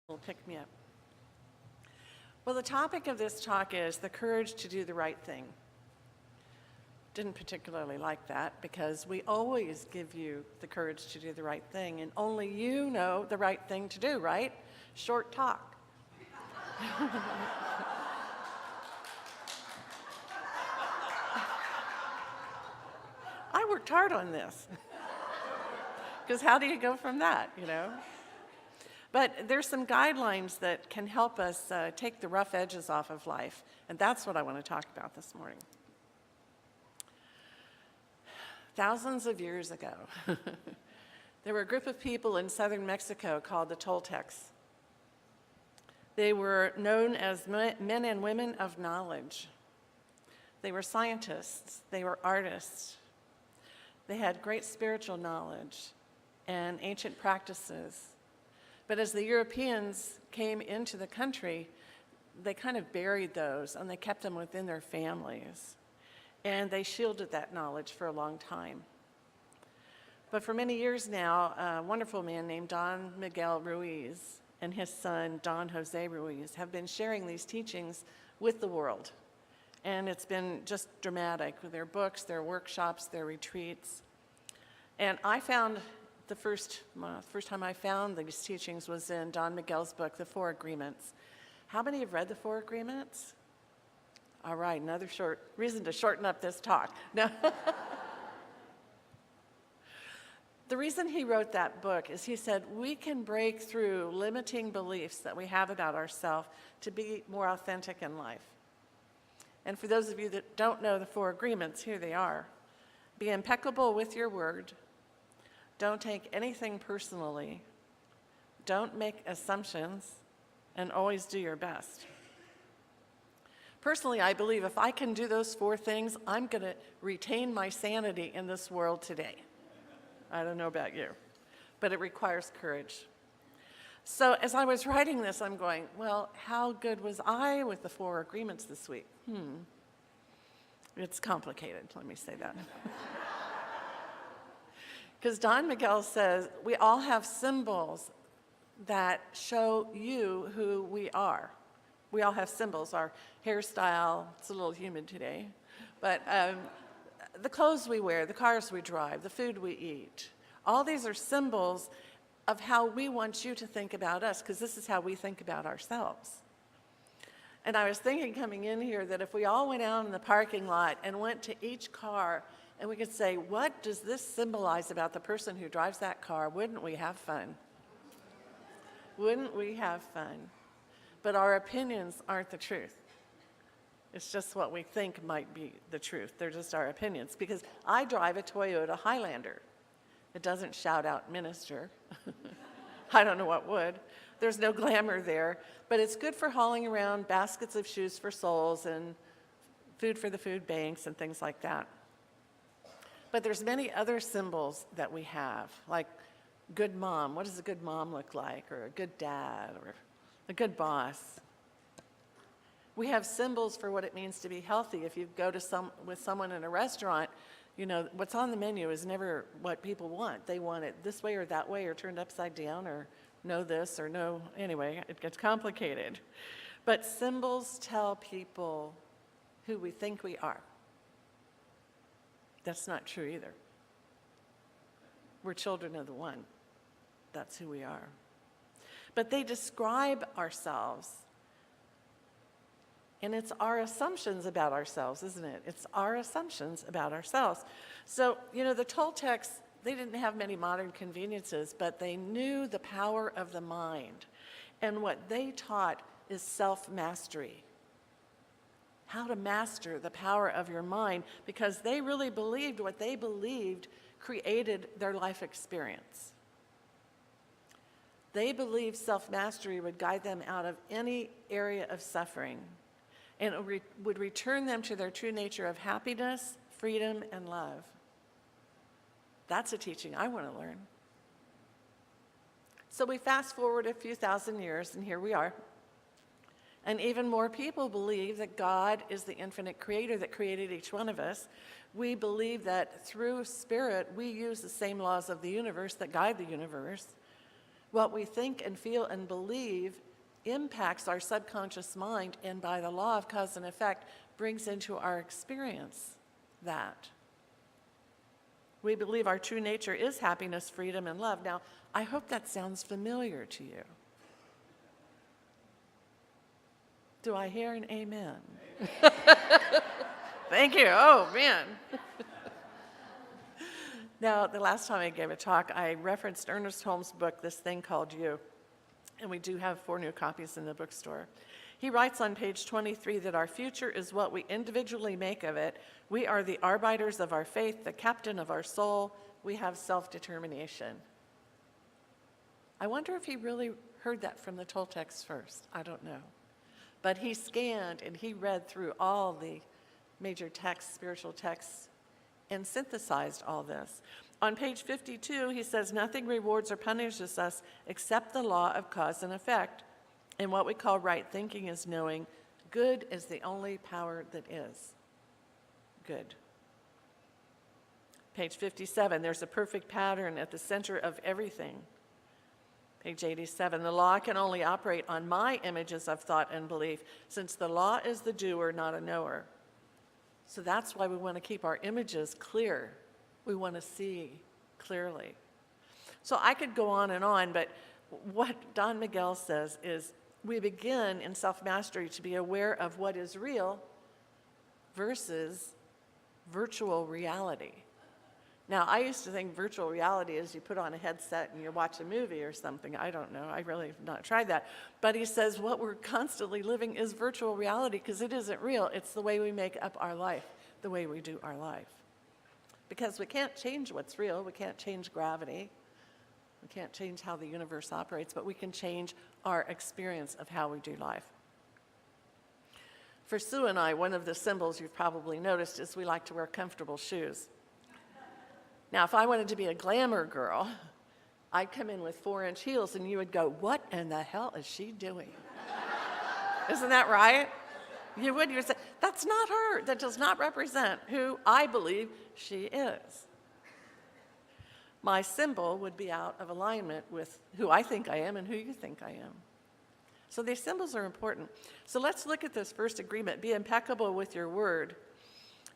will pick me up. Well, the topic of this talk is the courage to do the right thing. Didn't particularly like that because we always give you the courage to do the right thing, and only you know the right thing to do, right? Short talk. I worked hard on this. Because how do you go from that, But there's some guidelines that can help us take the rough edges off of life, and that's what I want to talk about this morning. Thousands of years ago, there were a group of people in southern Mexico called the Toltecs. They were known as men and women of knowledge. They were scientists, they were artists. They had great spiritual knowledge and ancient practices. But as the Europeans came into the country, they kind of buried those and they kept them within their families. And they shielded that knowledge for a long time. But for many years now, a wonderful man named Don Miguel Ruiz and his son, Don Jose Ruiz, have been sharing these teachings with the world. And it's been just dramatic with their books, their workshops, their retreats. And I found the first time I found these teachings was in Don Miguel's book, The Four Agreements. How many have read The Four Agreements? All right, another reason to shorten up this talk. No. The reason he wrote that book is he said we can break through limiting beliefs that we have about ourselves to be more authentic in life. And for those of you that don't know the Four Agreements, here they are. Be impeccable with your word. Don't take anything personally. Don't make assumptions, and always do your best. Personally, I believe if I can do those four things, I'm going to retain my sanity in this world today. I don't know about you, but it requires courage. So as I was writing this, I'm going, well, how good was I with the Four Agreements this week? It's complicated, let me say that. Because Don Miguel says we all have symbols that show you who we are. We all have symbols. Our hairstyle, it's a little humid today, but the clothes we wear, the cars we drive, the food we eat, all these are symbols of how we want you to think about us, because this is how we think about ourselves. And I was thinking coming in here that if we all went out in the parking lot and went to each car and we could say, what does this symbolize about the person who drives that car? Wouldn't we have fun? Wouldn't we have fun? But our opinions aren't the truth. It's just what we think might be the truth. They're just our opinions. Because I drive a Toyota Highlander. It doesn't shout out minister. I don't know what would. There's no glamour there. But it's good for hauling around baskets of shoes for souls and food for the food banks and things like that. But there's many other symbols that we have, like good mom. What does a good mom look like? Or a good dad, or a good boss. We have symbols for what it means to be healthy. If you go to with someone in a restaurant, what's on the menu is never what people want. They want it this way or that way, or turned upside down, or no this or no. Anyway, it gets complicated. But symbols tell people who we think we are. That's not true either. We're children of the One. That's who we are. But they describe ourselves. And it's our assumptions about ourselves, isn't it? It's our assumptions about ourselves. So, the Toltecs, they didn't have many modern conveniences, but they knew the power of the mind. And what they taught is self-mastery. How to master the power of your mind, because they really believed what they believed created their life experience. They believed self-mastery would guide them out of any area of suffering, and it would return them to their true nature of happiness, freedom, and love. That's a teaching I want to learn. So we fast forward a few thousand years, and here we are. And even more people believe that God is the infinite creator that created each one of us. We believe that through spirit, we use the same laws of the universe that guide the universe. What we think and feel and believe impacts our subconscious mind, and by the law of cause and effect, brings into our experience that. We believe our true nature is happiness, freedom, and love. Now, I hope that sounds familiar to you. Do I hear an amen? Thank you. Oh, man. Now, the last time I gave a talk, I referenced Ernest Holmes' book, This Thing Called You. And we do have 4 new copies in the bookstore. He writes on page 23 that our future is what we individually make of it. We are the arbiters of our faith, the captain of our soul. We have self-determination. I wonder if he really heard that from the Toltecs first. I don't know. But he scanned and he read through all the major texts, spiritual texts, and synthesized all this. On page 52, he says, nothing rewards or punishes us except the law of cause and effect. And what we call right thinking is knowing good is the only power that is. Good. Page 57, there's a perfect pattern at the center of everything. Page 87, the law can only operate on my images of thought and belief, since the law is the doer, not a knower. So that's why we want to keep our images clear. We want to see clearly. So I could go on, but what Don Miguel says is we begin in self-mastery to be aware of what is real versus virtual reality. Now, I used to think virtual reality is you put on a headset and you watch a movie or something. I don't know. I really have not tried that. But he says what we're constantly living is virtual reality because it isn't real. It's the way we make up our life, the way we do our life. Because we can't change what's real. We can't change gravity. We can't change how the universe operates, but we can change our experience of how we do life. For Sue and I, one of the symbols you've probably noticed is we like to wear comfortable shoes. Now, if I wanted to be a glamour girl, I'd come in with 4-inch heels and you would go, what in the hell is she doing? Isn't that right? You would say, that's not her. That does not represent who I believe she is. My symbol would be out of alignment with who I think I am and who you think I am. So these symbols are important. So let's look at this first agreement. Be impeccable with your word.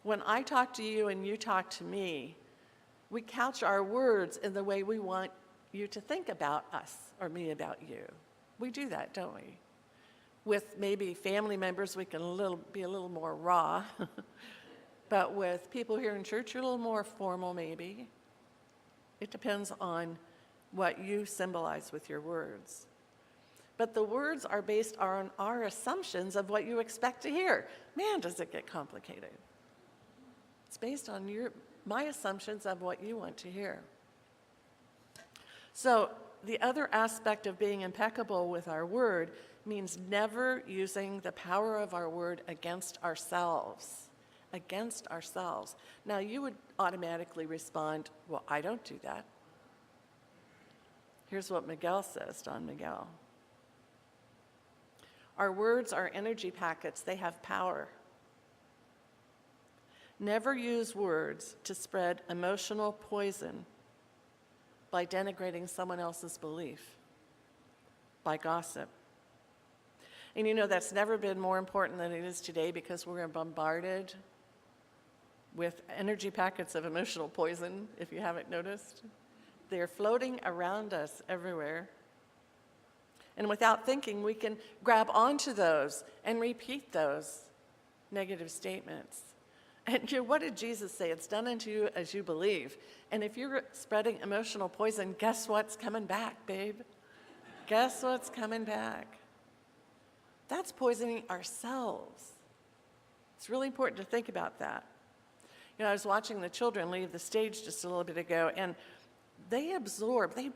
When I talk to you and you talk to me, we couch our words in the way we want you to think about us or me about you. We do that, don't we? With maybe family members, we can be a little more raw. But with people here in church, you're a little more formal maybe. It depends on what you symbolize with your words. But the words are based on our assumptions of what you expect to hear. Man, does it get complicated. It's based on my assumptions of what you want to hear. So the other aspect of being impeccable with our word means never using the power of our word against ourselves. Against ourselves. Now you would automatically respond, well, I don't do that. Here's what Miguel says, Don Miguel. Our words are energy packets. They have power. Never use words to spread emotional poison by denigrating someone else's belief, by gossip. And you know, that's never been more important than it is today because we're bombarded with energy packets of emotional poison, if you haven't noticed. They're floating around us everywhere. And without thinking, we can grab onto those and repeat those negative statements. And what did Jesus say? It's done unto you as you believe. And if you're spreading emotional poison, guess what's coming back, babe? Guess what's coming back? That's poisoning ourselves. It's really important to think about that. You know, I was watching the children leave the stage just a little bit ago, and they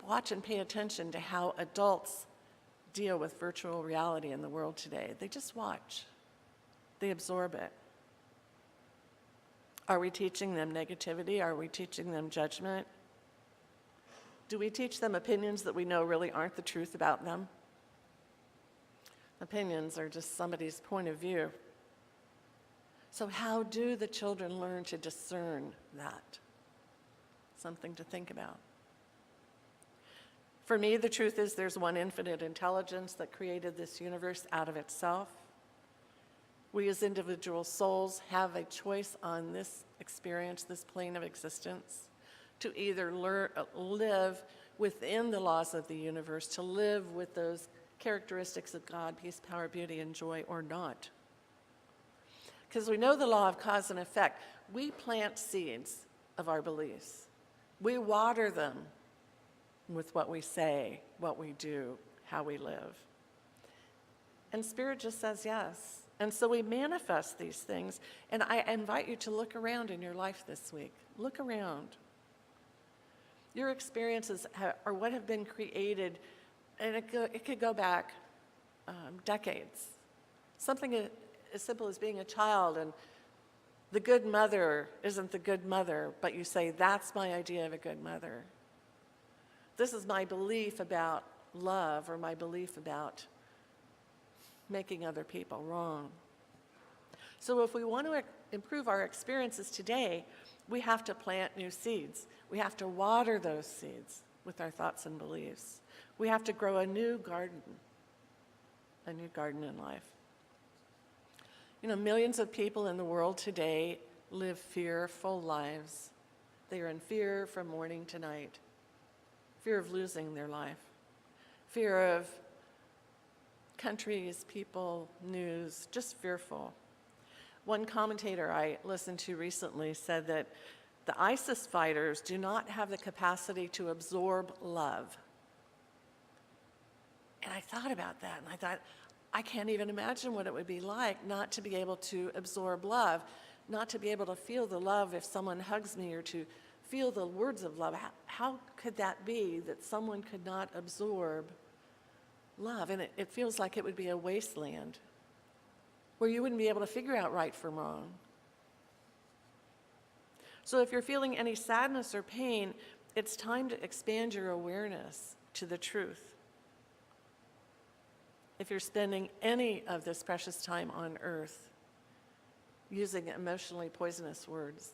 watch and pay attention to how adults deal with virtual reality in the world today. They just watch. They absorb it. Are we teaching them negativity? Are we teaching them judgment? Do we teach them opinions that we know really aren't the truth about them? Opinions are just somebody's point of view. So how do the children learn to discern that? Something to think about. For me, the truth is there's one infinite intelligence that created this universe out of itself. We as individual souls have a choice on this experience, this plane of existence, to either live within the laws of the universe, to live with those characteristics of God, peace, power, beauty, and joy, or not. Because we know the law of cause and effect. We plant seeds of our beliefs. We water them with what we say, what we do, how we live. And Spirit just says yes. And so we manifest these things. And I invite you to look around in your life this week. Look around. Your experiences are what have been created, and it could go back decades. Something as simple as being a child, and the good mother isn't the good mother, but you say, that's my idea of a good mother. This is my belief about love, or my belief about making other people wrong. So if we want to improve our experiences today, we have to plant new seeds. We have to water those seeds with our thoughts and beliefs. We have to grow a new garden in life. You know, millions of people in the world today live fearful lives. They are in fear from morning to night. Fear of losing their life. Fear of countries, people, news, just fearful. One commentator I listened to recently said that the ISIS fighters do not have the capacity to absorb love. And I thought about that, and I thought, I can't even imagine what it would be like not to be able to absorb love, not to be able to feel the love if someone hugs me, or to feel the words of love. How could that be that someone could not absorb love? And it feels like it would be a wasteland where you wouldn't be able to figure out right from wrong. So if you're feeling any sadness or pain, it's time to expand your awareness to the truth. If you're spending any of this precious time on earth using emotionally poisonous words,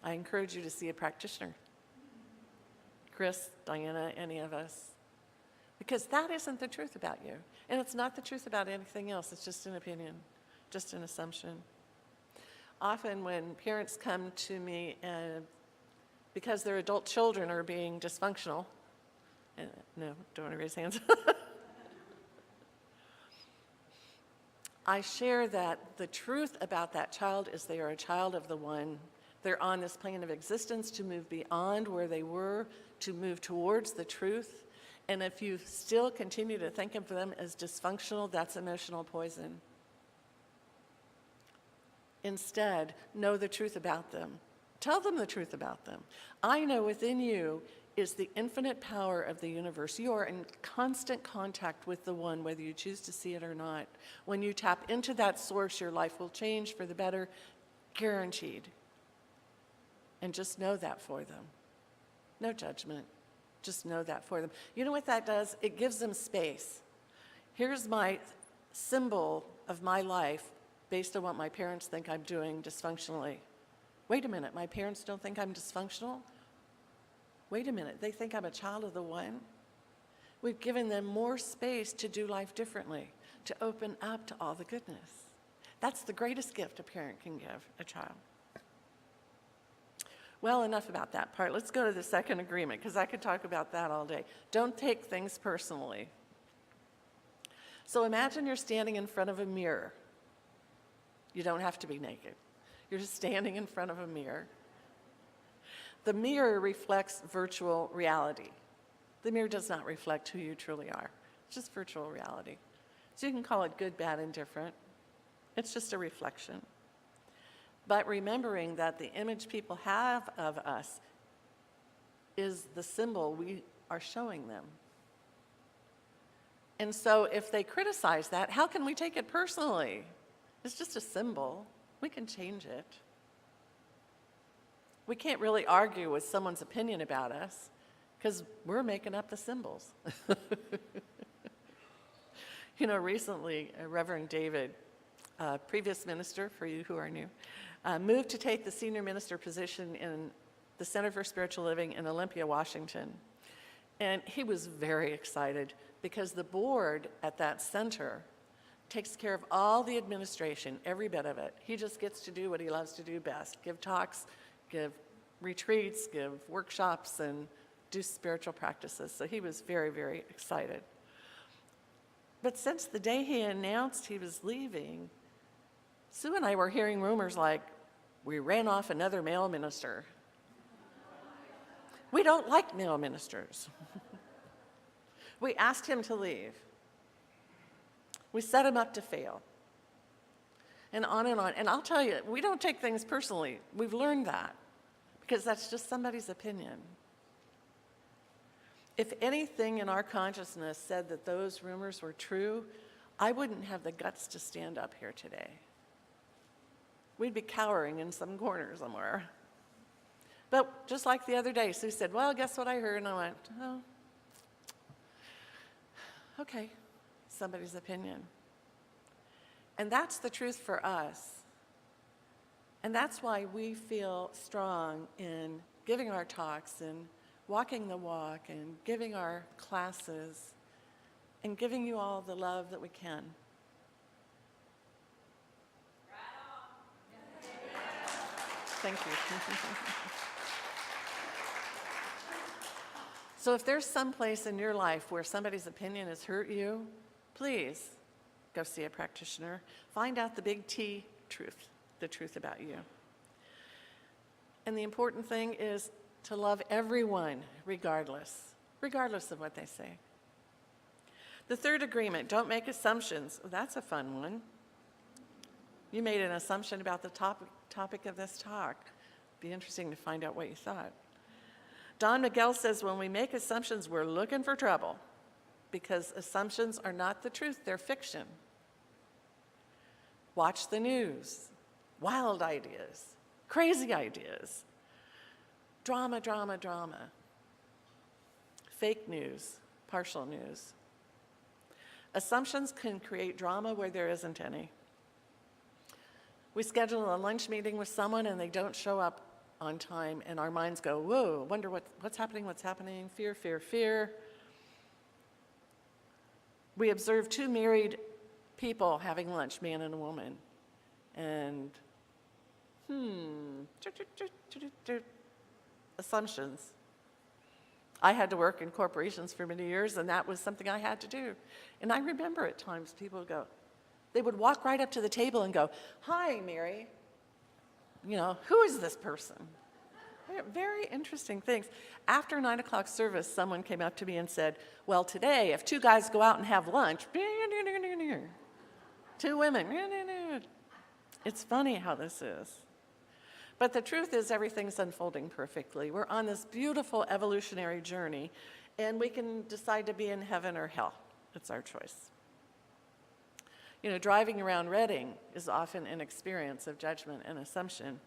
I encourage you to see a practitioner. Chris, Diana, any of us. Because that isn't the truth about you. And it's not the truth about anything else. It's just an opinion, just an assumption. Often when parents come to me because their adult children are being dysfunctional, no, don't want to raise hands. I share that the truth about that child is they are a child of the One. They're on this plane of existence to move beyond where they were, to move towards the truth. And if you still continue to think of them as dysfunctional, that's emotional poison. Instead, know the truth about them. Tell them the truth about them. I know within you is the infinite power of the universe. You are in constant contact with the One, whether you choose to see it or not. When you tap into that source, your life will change for the better, guaranteed. And just know that for them. No judgment. Just know that for them. You know what that does? It gives them space. Here's my symbol of my life based on what my parents think I'm doing dysfunctionally. Wait a minute, my parents don't think I'm dysfunctional? Wait a minute, they think I'm a child of the One? We've given them more space to do life differently, to open up to all the goodness. That's the greatest gift a parent can give a child. Well, enough about that part. Let's go to the second agreement, because I could talk about that all day. Don't take things personally. So imagine you're standing in front of a mirror. You don't have to be naked. You're just standing in front of a mirror. The mirror reflects virtual reality. The mirror does not reflect who you truly are. It's just virtual reality. So you can call it good, bad, indifferent. It's just a reflection. But remembering that the image people have of us is the symbol we are showing them. And so if they criticize that, how can we take it personally? It's just a symbol. We can change it. We can't really argue with someone's opinion about us because we're making up the symbols. You know, recently, Reverend David, previous minister for you who are new, moved to take the senior minister position in the Center for Spiritual Living in Olympia, Washington. And he was very excited because the board at that center takes care of all the administration, every bit of it. He just gets to do what he loves to do best, give talks, give retreats, give workshops, and do spiritual practices. So he was very, very excited. But since the day he announced he was leaving, Sue and I were hearing rumors like, we ran off another male minister. We don't like male ministers. We asked him to leave. We set him up to fail. And on and on. And I'll tell you, we don't take things personally. We've learned that because that's just somebody's opinion. If anything in our consciousness said that those rumors were true, I wouldn't have the guts to stand up here today. We'd be cowering in some corner somewhere. But just like the other day, Sue said, well, guess what I heard? And I went, oh, okay, somebody's opinion. And that's the truth for us. And that's why we feel strong in giving our talks and walking the walk and giving our classes and giving you all the love that we can. Thank you. So if there's some place in your life where somebody's opinion has hurt you, please go see a practitioner. Find out the big T truth, the truth about you. And the important thing is to love everyone regardless of what they say. The third agreement, don't make assumptions. Well, that's a fun one. You made an assumption about the topic of this talk. Be interesting to find out what you thought. Don Miguel says when we make assumptions, we're looking for trouble because assumptions are not the truth, they're fiction. Watch the news, wild ideas, crazy ideas, drama, drama, drama, fake news, partial news. Assumptions can create drama where there isn't any. We schedule a lunch meeting with someone and they don't show up on time and our minds go, whoa, wonder what's happening, fear, fear, fear. We observe two married people having lunch, man and a woman, and assumptions. I had to work in corporations for many years and that was something I had to do. And I remember at times people go, they would walk right up to the table and go, hi, Mary. You know, who is this person? Very interesting things. After 9 o'clock service, someone came up to me and said, well, today, if two guys go out and have lunch, two women, it's funny how this is. But the truth is everything's unfolding perfectly. We're on this beautiful evolutionary journey, and we can decide to be in heaven or hell. It's our choice. You know, driving around Reading is often an experience of judgment and assumption.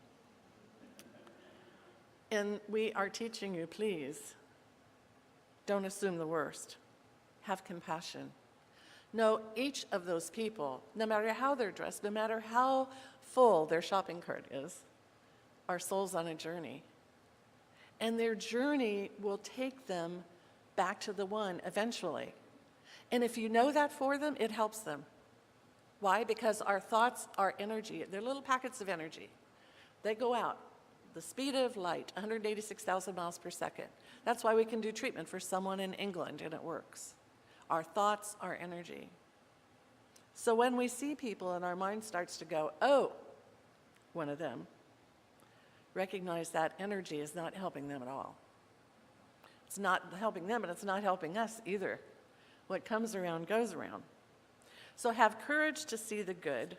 And we are teaching you, please, don't assume the worst. Have compassion. Know each of those people, no matter how they're dressed, no matter how full their shopping cart is, are souls on a journey. And their journey will take them back to the one eventually. And if you know that for them, it helps them. Why? Because our thoughts are energy. They're little packets of energy. They go out. The speed of light, 186,000 miles per second. That's why we can do treatment for someone in England and it works. Our thoughts are energy. So when we see people and our mind starts to go, oh, one of them, recognize that energy is not helping them at all. It's not helping them, but it's not helping us either. What comes around goes around. So have courage to see the good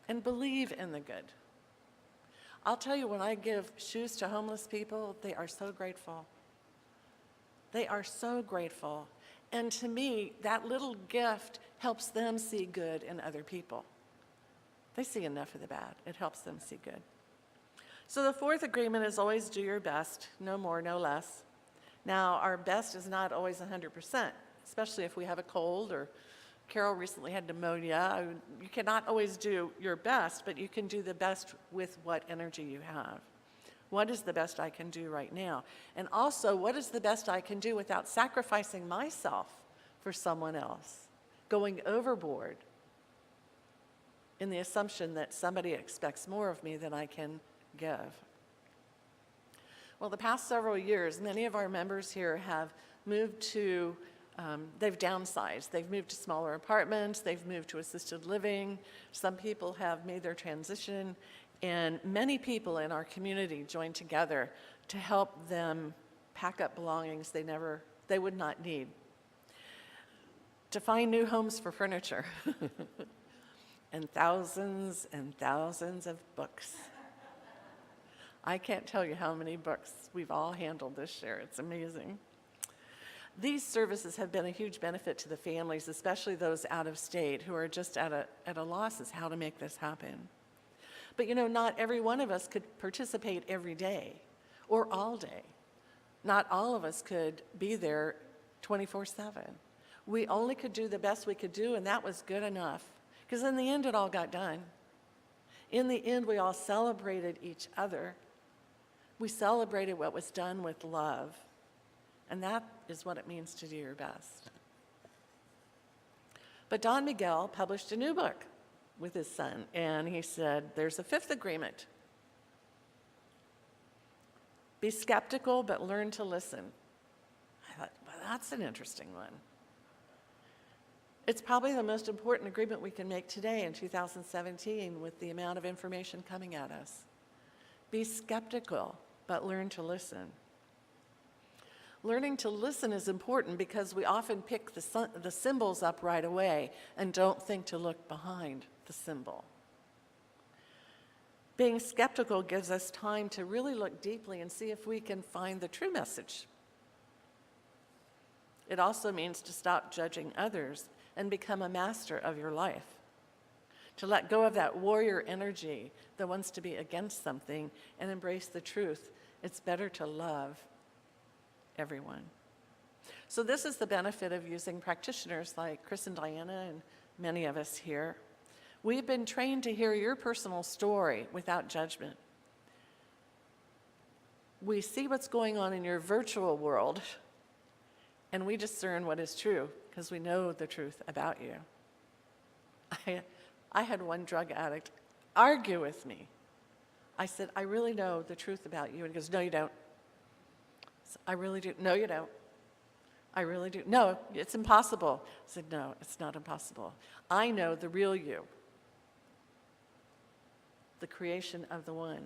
and believe in the good. I'll tell you, when I give shoes to homeless people, they are so grateful. They are so grateful. And to me, that little gift helps them see good in other people. They see enough of the bad. It helps them see good. So the fourth agreement is always do your best, no more, no less. Now, our best is not always 100%, especially if we have a cold or Carol recently had pneumonia. You cannot always do your best, but you can do the best with what energy you have. What is the best I can do right now? And also, what is the best I can do without sacrificing myself for someone else, going overboard in the assumption that somebody expects more of me than I can give? Well, the past several years, many of our members here have moved to, they've downsized. They've moved to smaller apartments, they've moved to assisted living. Some people have made their transition, and many people in our community joined together to help them pack up belongings they would not need, to find new homes for furniture, and thousands of books. I can't tell you how many books we've all handled this year. It's amazing. These services have been a huge benefit to the families, especially those out of state who are just at a loss as how to make this happen. But you know, not every one of us could participate every day or all day. Not all of us could be there 24/7. We only could do the best we could do, and that was good enough. Because in the end, it all got done. In the end, we all celebrated each other. We celebrated what was done with love. And that is what it means to do your best. But Don Miguel published a new book with his son, and he said, there's a fifth agreement. Be skeptical, but learn to listen. I thought, well, that's an interesting one. It's probably the most important agreement we can make today in 2017 with the amount of information coming at us. Be skeptical, but learn to listen. Learning to listen is important because we often pick the symbols up right away and don't think to look behind the symbol. Being skeptical gives us time to really look deeply and see if we can find the true message. It also means to stop judging others and become a master of your life. To let go of that warrior energy that wants to be against something and embrace the truth. It's better to love everyone. So this is the benefit of using practitioners like Chris and Diana and many of us here. We've been trained to hear your personal story without judgment. We see what's going on in your virtual world, and we discern what is true because we know the truth about you. I had one drug addict argue with me. I said, I really know the truth about you. And he goes, no, you don't. So, I really do. No, you don't. I really do. No, it's impossible. I said, no, it's not impossible. I know the real you, the creation of the one.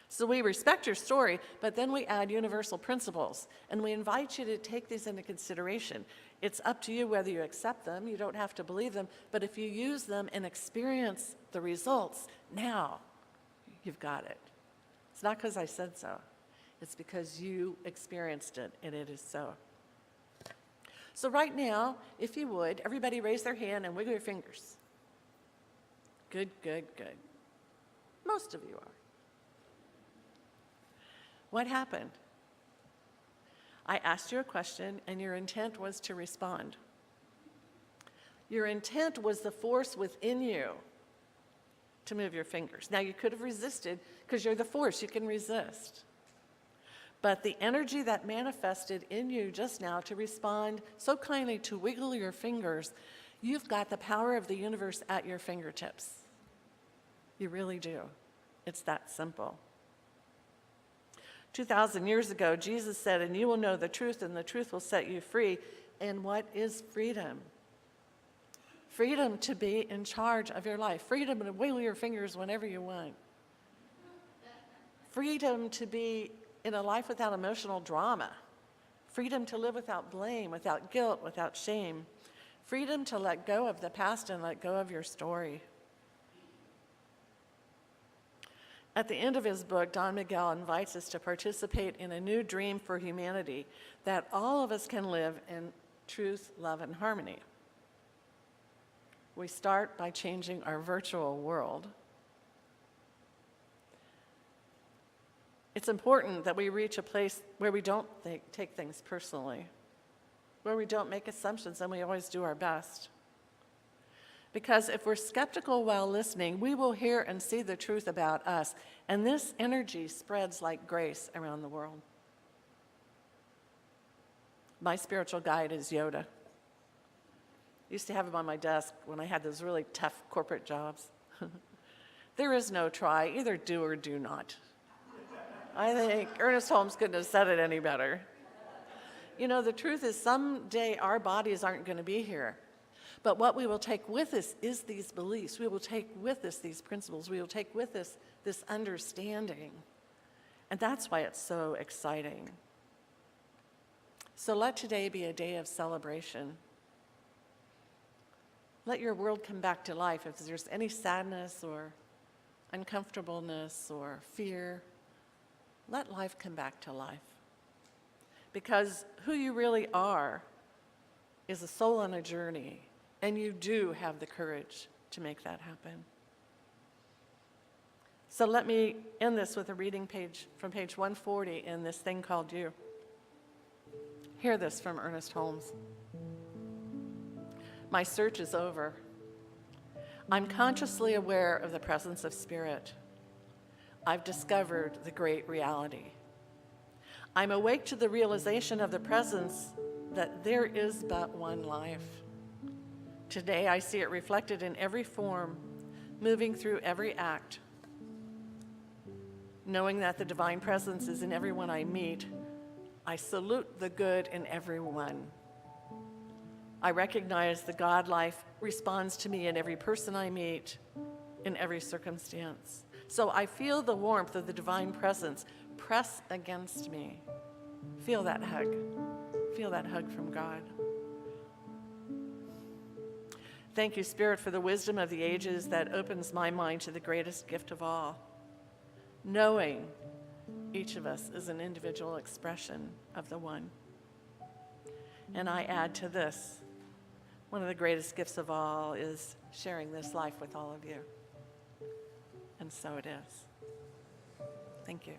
So we respect your story, but then we add universal principles, and we invite you to take these into consideration. It's up to you whether you accept them. You don't have to believe them, but if you use them and experience the results, now you've got it. It's not because I said so. It's because you experienced it, and it is so. So right now, if you would, everybody raise their hand and wiggle your fingers. Good, good, good. Most of you are. What happened? I asked you a question, and your intent was to respond. Your intent was the force within you to move your fingers. Now, you could have resisted because you're the force. You can resist. But the energy that manifested in you just now to respond so kindly to wiggle your fingers, you've got the power of the universe at your fingertips. You really do. It's that simple. 2,000 years ago, Jesus said, and you will know the truth, and the truth will set you free. And what is freedom? Freedom to be in charge of your life. Freedom to wiggle your fingers whenever you want. Freedom to be in a life without emotional drama. Freedom to live without blame, without guilt, without shame. Freedom to let go of the past and let go of your story. At the end of his book, Don Miguel invites us to participate in a new dream for humanity that all of us can live in truth, love, and harmony. We start by changing our virtual world. It's important that we reach a place where we don't take things personally, where we don't make assumptions, and we always do our best. Because if we're skeptical while listening, we will hear and see the truth about us, And this energy spreads like grace around the world. My spiritual guide is Yoda. I used to have him on my desk when I had those really tough corporate jobs. There is no try, either do or do not. I think Ernest Holmes couldn't have said it any better. You know, the truth is someday our bodies aren't going to be here. But what we will take with us is these beliefs. We will take with us these principles. We will take with us this understanding. And that's why it's so exciting. So let today be a day of celebration. Let your world come back to life. If there's any sadness or uncomfortableness or fear, let life come back to life. Because who you really are is a soul on a journey, and you do have the courage to make that happen. So let me end this with a reading page from page 140 in this thing called You. Hear this from Ernest Holmes. My search is over. I'm consciously aware of the presence of spirit. I've discovered the great reality. I'm awake to the realization of the presence that there is but one life. Today I see it reflected in every form, moving through every act. Knowing that the divine presence is in everyone I meet, I salute the good in everyone. I recognize the God life responds to me in every person I meet, in every circumstance. So I feel the warmth of the divine presence press against me. Feel that hug. Feel that hug from God. Thank you, Spirit, for the wisdom of the ages that opens my mind to the greatest gift of all, knowing each of us is an individual expression of the one. And I add to this, one of the greatest gifts of all is sharing this life with all of you. And so it is. Thank you.